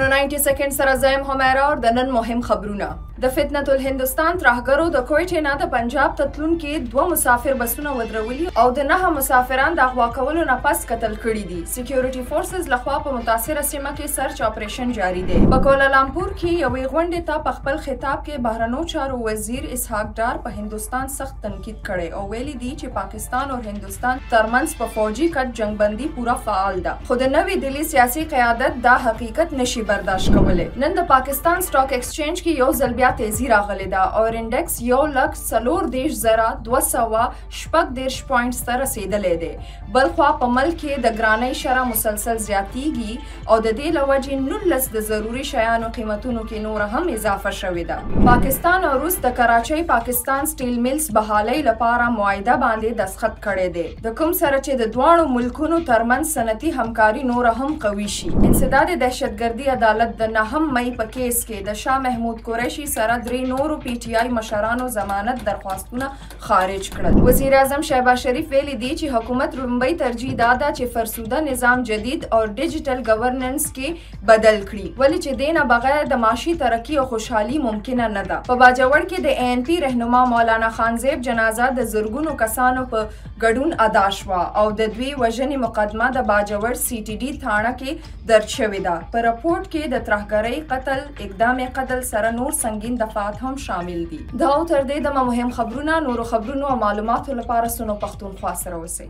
نو 90 سکند سره زم همیرا او د نن مهم خبرونه د فتنه الهندستان ترهګرو د کویټې نه د پنجاب تتلون کې دوه مسافر بسونه ودرولي او د 9 مسافران د اغوا کولو نه پس قتل کړي دي. سکیورټي فورسز لخوا په متاثره سیمه کې سرچ اپریشن جاری دی. په کوالالامپور کې یوې غونډې ته په خپل خطاب کې بهرنیو چارو وزیر اسحاق ډار په هندستان سخت تنقید کړي او ویلي دي چې پاکستان او هندستان ترمنځ په فوجي کټ جنگبندي پورا فعال ده. خو د نوې دلی سیاسي قیادت دا حقیقت نشي برداشت کولی. نن د پاکستان سټاک ایکسچینج کې یو ځل بیا تیزی راغلی ده او انډیکس 1,40,214 پوینټس ته رسیدلی دی. بلخوا په ملک کې د ګرانۍ شرح مسلسل زیاتیږي او د دې له وجې 19 د ضروري شیانو قیمتونو کې نور هم اضافه شوې ده. پاکستان او روس د کراچۍ پاکستان سټیل میلز بحالۍ لپاره معاهده باندې دستخط کړی دی، د کوم سره چې د دواړو ملکونو ترمنځ صنعتي همکاري نور هم قوي شي. انسداد دهشتګردي عدالت د 9 مئی په کیس کې د شاه محمود قریشي سره 3 نورو پی ټی آی مشرانو ضمانت درخواستونه خارج کړل. وزیر اعظم شهباز شریف ویلي دی چې حکومت لومړی ترجیح دا ده چې فرسوده نظام جدید او ډیجیټل گورننس کې بدل کړي، ولې چې دینه بغیر د معاشي ترقی او خوشحالي ممکنه نه ده. په باجوړ کې د ای ان پی رهنما مولانا خانزیب جنازه د زرګونو کسانو په ګډون ادا شوه او د دوی وژنې مقدمه د باجوړ سی ټي ډي تھانه کې درج شوې ده. په رپورټ کې د ترهګرۍ قتل، اقدام قتل سره نور سنگین دفعات هم شامل دي. دا او تر دې دمه مهم خبرونه، نورو خبرونو او معلوماتو لپاره سنو پښتونخوا سره اوسئ.